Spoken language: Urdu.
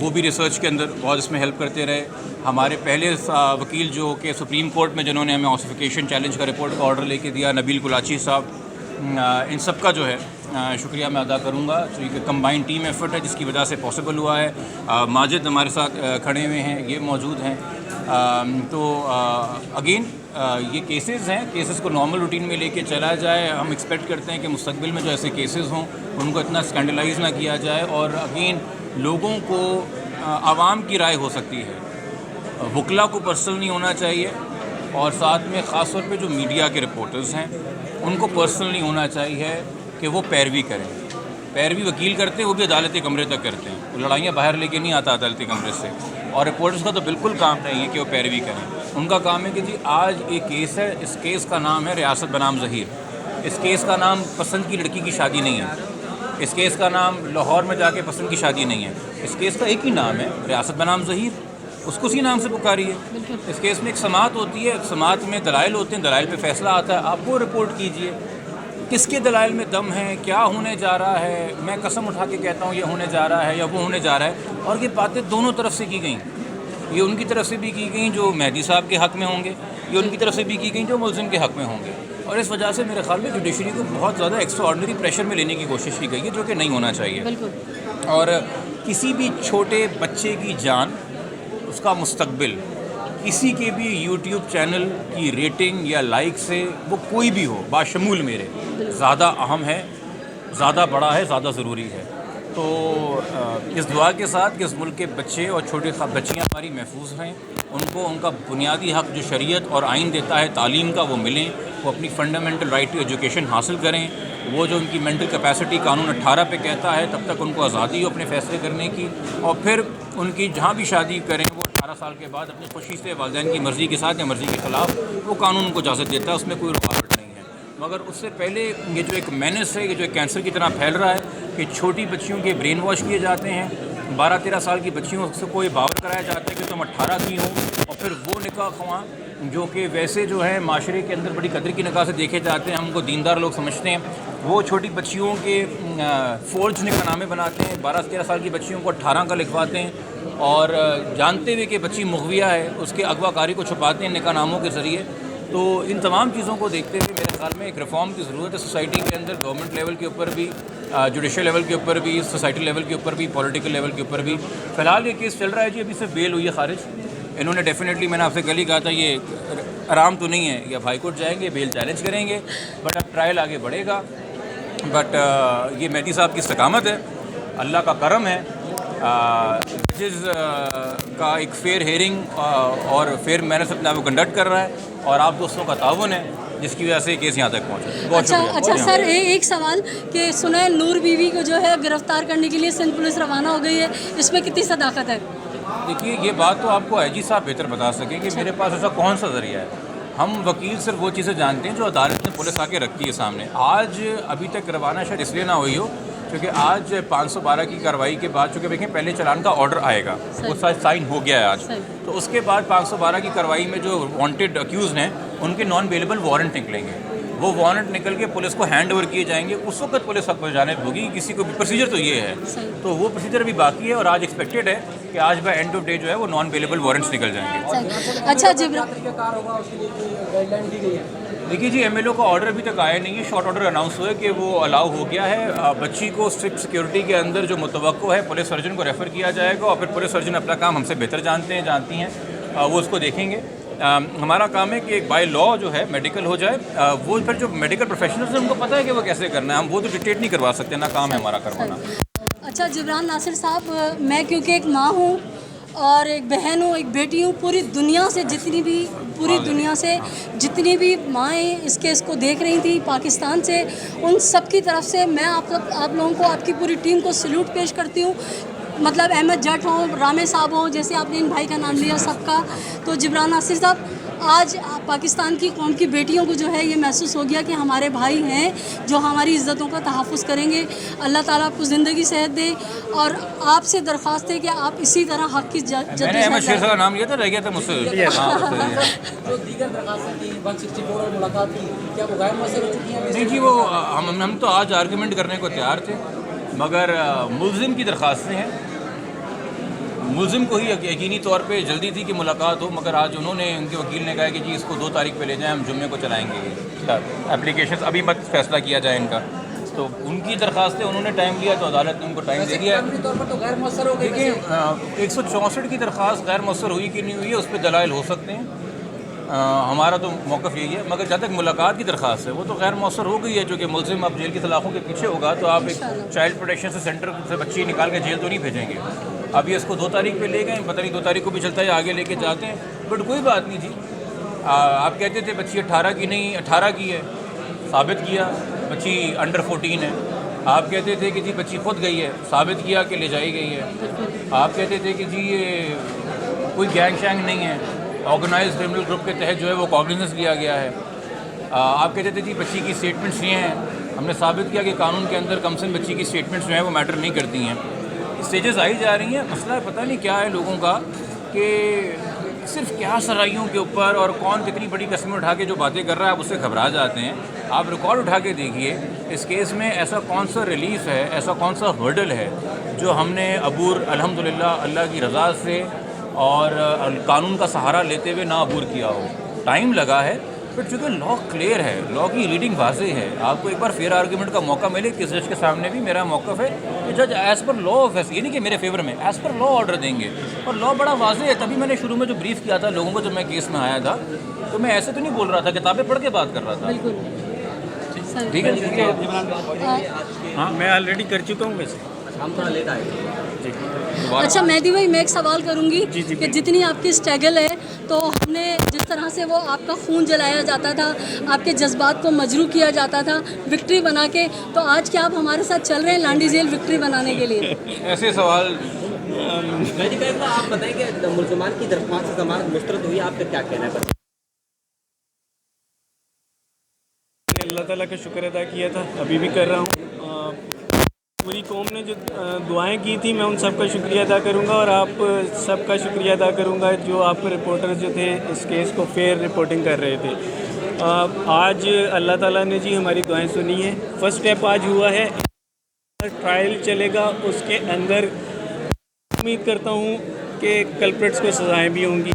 وہ بھی ریسرچ کے اندر بہت اس میں ہیلپ کرتے رہے. ہمارے پہلے وکیل جو کہ سپریم کورٹ میں جنہوں نے ہمیں آسیفیکیشن چیلنج کا رپورٹ کا آرڈر لے کے دیا, نبیل کلاچی صاحب, ان سب کا جو ہے شکریہ میں ادا کروں گا. تو یہ کمبائنڈ ٹیم ایفرٹ ہے جس کی وجہ سے پاسبل ہوا ہے. ماجد ہمارے ساتھ کھڑے ہوئے ہیں, یہ موجود ہیں. تو اگین یہ کیسز ہیں, کیسز کو نارمل روٹین میں لے کے چلا جائے. ہم ایکسپیکٹ کرتے ہیں کہ مستقبل میں جو ایسے کیسز ہوں ان کو اتنا اسکینڈلائز نہ کیا جائے. اور اگین لوگوں کو عوام کی رائے ہو سکتی ہے, وکلا کو پرسنل نہیں ہونا چاہیے, اور ساتھ میں خاص طور پہ جو میڈیا کے رپورٹرز ہیں ان کو پرسنل نہیں ہونا چاہیے کہ وہ پیروی کریں. پیروی وکیل کرتے ہیں, وہ بھی عدالتی کمرے تک کرتے ہیں, وہ لڑائیاں باہر لے کے نہیں آتا عدالتی کمرے سے. اور رپورٹرز کا تو بالکل کام نہیں ہے کہ وہ پیروی کریں. ان کا کام ہے کہ جی آج ایک کیس ہے, اس کیس کا نام ہے ریاست بنام ظہیر. اس کیس کا نام پسند کی لڑکی کی شادی نہیں ہے, اس کیس کا نام لاہور میں جا کے پسند کی شادی نہیں ہے. اس کیس کا ایک ہی نام ہے, ریاست بنام ظہیر. اس کو اسی نام سے پکاری ہے. اس کیس میں ایک سماعت ہوتی ہے, سماعت میں دلائل ہوتے ہیں, دلائل پہ فیصلہ آتا ہے. آپ وہ رپورٹ کیجئے کس کے دلائل میں دم ہے, کیا ہونے جا رہا ہے. میں قسم اٹھا کے کہتا ہوں یہ ہونے جا رہا ہے یا وہ ہونے جا رہا ہے. اور یہ باتیں دونوں طرف سے کی گئیں. یہ ان کی طرف سے بھی کی گئیں جو مہدی صاحب کے حق میں ہوں گے, یہ ان کی طرف سے بھی کی گئیں جو ملزم کے حق میں ہوں گے. اور اس وجہ سے میرے خیال میں جوڈیشری کو بہت زیادہ ایکسٹرا آرڈنری پریشر میں لینے کی کوشش کی گئی ہے, جو کہ نہیں ہونا چاہیے. اور کسی بھی چھوٹے بچے کی جان, اس کا مستقبل, کسی کے بھی یوٹیوب چینل کی ریٹنگ یا لائک سے وہ کوئی بھی ہو, باشمول میرے, زیادہ اہم ہے, زیادہ بڑا ہے, زیادہ ضروری ہے. تو اس دعا کے ساتھ کہ اس ملک کے بچے اور چھوٹے بچیاں ہماری محفوظ رہیں, ان کو ان کا بنیادی حق جو شریعت اور آئین دیتا ہے تعلیم کا وہ ملیں, وہ اپنی فنڈامنٹل رائٹ ٹو ایجوکیشن حاصل کریں. وہ جو ان کی مینٹل کیپیسٹی قانون 18 پہ کہتا ہے تب تک ان کو آزادی ہو اپنے فیصلے کرنے کی, اور پھر ان کی جہاں بھی شادی کریں وہ 18 سال کے بعد اپنی خوشی سے, والدین کی مرضی کے ساتھ یا مرضی کے خلاف, وہ قانون ان کو اجازت دیتا ہے, اس میں کوئی رکاوٹ نہیں ہے. مگر اس سے پہلے یہ جو ایک مینس ہے, یہ جو ایک کینسر کی طرح پھیل رہا ہے کہ چھوٹی بچیوں کے برین واش کیے جاتے ہیں, 12-13 سال کی بچیوں سے کوئی باور کرایا جاتا ہے کہ تم 18 کی ہوں, اور پھر وہ نکاح خواں جو کہ ویسے جو ہے معاشرے کے اندر بڑی قدر کی نگاہ سے دیکھے جاتے ہیں, ہم کو دیندار لوگ سمجھتے ہیں, وہ چھوٹی بچیوں کے فورج نکاح نامے بناتے ہیں, 12-13 سال کی بچیوں کو 18 کا لکھواتے ہیں, اور جانتے ہوئے کہ بچی مغویہ ہے اس کے اغوا کاری کو چھپاتے ہیں نکاح ناموں کے ذریعے. تو ان تمام چیزوں کو دیکھتے ہوئے میرے خیال میں ایک ریفارم کی ضرورت ہے سوسائٹی کے اندر, گورنمنٹ لیول کے اوپر بھی, جوڈیشل لیول کے اوپر بھی, سوسائٹی لیول کے اوپر بھی, پولیٹیکل لیول کے اوپر بھی. فی الحال یہ کیس چل رہا ہے جی, ابھی سے بیل ہوئی ہے خارج. انہوں نے ڈیفینیٹلی, میں نے آپ سے کل ہی کہا تھا, یہ آرام تو نہیں ہے, یا ہائی کورٹ جائیں گے, بیل چیلنج کریں گے, بٹ اب ٹرائل آگے بڑھے گا. بٹ یہ مہدی صاحب کی استقامت ہے, اللہ کا کرم ہے, جس کا ایک فیئر ہیئرنگ اور فیئر مینر سے اپنے آپ کو کنڈکٹ کر رہا ہے, اور آپ دوستوں کا تعاون ہے جس کی وجہ سے کیس یہاں تک پہنچا. بہت شکریہ. اچھا سر, ایک سوال کہ سنیں نور بیوی کو جو ہے گرفتار کرنے کے لیے سندھ پولیس روانہ ہو گئی ہے, اس میں کتنی صداقت ہے؟ دیکھیے یہ بات تو آپ کو آئی جی صاحب بہتر بتا سکیں کہ میرے پاس ایسا کون سا ذریعہ ہے. ہم وکیل صرف وہ چیزیں جانتے ہیں جو عدالت نے پولیس آ کے رکھی ہے سامنے. آج ابھی تک روانہ شاید اس لیے نہ ہوئی ہو کیونکہ آج 512 کی کارروائی کے بعد, چونکہ دیکھیں پہلے چلان کا آرڈر آئے گا, وہ سائن ہو گیا ہے آج, تو اس کے بعد 512 کی کارروائی میں جو وانٹیڈ اکیوزڈ ہیں ان کے نان بیلیبل وارنٹ نکلیں گے. وہ وارنٹ نکل کے پولیس کو ہینڈ اوور کیے جائیں گے. اس وقت پولیس حق پر جانب ہوگی. کسی کو پروسیجر تو یہ ہے, تو وہ پروسیجر ابھی باقی ہے, اور آج ایکسپیکٹڈ ہے کہ آج بائی اینڈ آف ڈے جو ہے وہ نان بیلیبل وارنٹس نکل جائیں گے. اچھا دیکھیے جی, ایم ایل او کا آرڈر ابھی تک آیا نہیں ہے. شارٹ آرڈر اناؤنس ہوا ہے کہ وہ الاؤ ہو گیا ہے. بچی کو اسٹرکٹ سیکورٹی کے اندر جو متوقع ہے پولیس سرجن کو ریفر کیا جائے گا, اور پھر پولیس سرجن اپنا کام ہم سے بہتر جانتی ہیں, وہ اس کو دیکھیں گے. ہمارا کام ہے کہ ایک بائی لا جو ہے میڈیکل ہو جائے. وہ پھر جو میڈیکل پروفیشنلز ہیں ان کو پتہ ہے کہ وہ کیسے کرنا ہے, ہم وہ تو ڈکٹیٹ نہیں کروا سکتے, نہ کام ہے ہمارا کروانا. اچھا جبران ناصر صاحب, میں کیونکہ ایک ماں ہوں اور ایک بہن ہوں, ایک بیٹی ہوں, پوری دنیا سے جتنی بھی مائیں اس کیس کو دیکھ رہی تھیں پاکستان سے, ان سب کی طرف سے میں آپ لوگوں کو, آپ کی پوری ٹیم کو سلوٹ پیش کرتی ہوں. مطلب احمد جٹ ہوں, رامے صاحب ہوں, جیسے آپ نے ان بھائی کا نام لیا سب کا. تو جبران ناصر صاحب, آج پاکستان کی قوم کی بیٹیوں کو جو ہے یہ محسوس ہو گیا کہ ہمارے بھائی ہیں جو ہماری عزتوں کا تحفظ کریں گے. اللہ تعالیٰ آپ کو زندگی صحت دے, اور آپ سے درخواست ہے کہ آپ اسی طرح حق کی میں نے احمد شیر صاحب کا نام لیا تھا, رہ گیا تھا مجھ سے. جو دیگر درخواستیں تھیں 164 اور ملاقات کی, کیا وہ غیر مؤثر ہو چکی ہیں؟ نہیں جی, وہ ہم تو آج آرگومنٹ کرنے کو تیار تھے, مگر ملزم کی درخواستیں ہیں, ملزم کو ہی یقینی طور پہ جلدی تھی کہ ملاقات ہو، مگر آج انہوں نے، ان کے وکیل نے کہا کہ جی اس کو 2 تاریخ پہ لے جائیں، ہم جمعے کو چلائیں گے اپلیکیشن، ابھی مت فیصلہ کیا جائے ان کا. تو ان کی درخواست ہے، انہوں نے ٹائم لیا تو عدالت نے ان کو ٹائم دے دیا. قانونی طور پر تو غیر مؤثر ہو گئی. دیکھیں 164 کی درخواست غیر مؤثر ہوئی کہ نہیں ہوئی ہے، اس پہ دلائل ہو سکتے ہیں. ہمارا تو موقف یہی ہے، مگر جہاں تک ملاقات کی درخواست ہے وہ تو غیر مؤثر ہو گئی ہے، جو کہ ملزم اب جیل کی سلاخوں کے پیچھے ہوگا تو آپ ایک چائلڈ پروٹیکشن سے سینٹر سے بچی نکال کے جیل تو نہیں بھیجیں گے. ابھی اس کو 2 تاریخ پہ لے گئے، پتہ نہیں 2 تاریخ کو بھی چلتا ہے آگے لے کے جاتے ہیں، بٹ کوئی بات نہیں جی. آپ کہتے تھے بچی 18 کی نہیں 18 کی ہے، ثابت کیا بچی انڈر 14 ہے. آپ کہتے تھے کہ جی بچی خود گئی ہے، ثابت کیا کہ لے جائی گئی ہے. آپ کہتے تھے کہ جی یہ کوئی گینگ شینگ نہیں ہے، آرگنائز کرمنل گروپ کے تحت جو ہے وہ کاگنیزنس لیا گیا ہے. آپ کہتے تھے جی بچی کی اسٹیٹمنٹس یہ ہیں، ہم نے ثابت کیا کہ قانون کے اندر کم سے کم بچی کی اسٹیٹمنٹس جو ہیں وہ میٹر نہیں کرتی ہیں. اسٹیجز آئی جا رہی ہیں. مسئلہ پتہ نہیں کیا ہے لوگوں کا کہ صرف کیا سرائیوں کے اوپر اور کون کتنی بڑی قسمیں اٹھا کے جو باتیں کر رہا ہے آپ اس سے گھبرا جاتے ہیں. آپ ریکارڈ اٹھا کے دیکھیے اس کیس میں ایسا کون سا ریلیف ہے، ایسا کون سا ہرڈل ہے جو ہم نے عبور الحمدللہ اللہ کی رضا سے اور قانون کا سہارا لیتے ہوئے نہ عبور کیا ہو. ٹائم لگا ہے بٹ چونکہ لا کلیئر ہے، لا کی ریڈنگ واضح ہے. آپ کو ایک بار فیئر آرگومنٹ کا موقع ملے. کس جج کے سامنے بھی میرا موقف ہے کہ جج ایز پر لا آف یہ نہیں کہ میرے فیور میں، ایز پر لا آرڈر دیں گے اور لا بڑا واضح ہے. تبھی میں نے شروع میں جو بریف کیا تھا لوگوں کو جب میں کیس میں آیا تھا تو میں ایسے تو نہیں بول رہا تھا، کتابیں پڑھ کے بات کر رہا تھا. بالکل ٹھیک ہے ہاں میں آلریڈی کر چکا ہوں ویسے. ہم تھوڑا لیٹ آئے. جی اچھا مہدی بھائی میں ایک سوال کروں گی جی کہ جتنی آپ کی اسٹرگل ہے تو ہم نے جس طرح سے وہ آپ کا خون جلایا جاتا تھا، آپ کے جذبات کو مجروح کیا جاتا تھا وکٹری بنا کے، تو آج کیا آپ ہمارے ساتھ چل رہے ہیں لانڈی جیل وکٹری بنانے کے لیے؟ ایسے سوال. مہدی بھائی آپ بتائیں کہ ملزمان کی درخواست سے ضمانت مسترد ہوئی، آپ کا کیا کہنا ہے؟ اللہ تعالیٰ کا شکر ادا کیا تھا، ابھی بھی کر رہا ہوں. پوری قوم نے جو دعائیں کی تھی میں ان سب کا شکریہ ادا کروں گا اور آپ سب کا شکریہ ادا کروں گا جو آپ رپورٹرز جو تھے اس کیس کو فیئر رپورٹنگ کر رہے تھے. آج اللہ تعالیٰ نے جی ہماری دعائیں سنی ہیں. فرسٹ اسٹیپ آج ہوا ہے، ٹرائل چلے گا، اس کے اندر امید کرتا ہوں کہ کلپریٹس کو سزائیں بھی ہوں گی.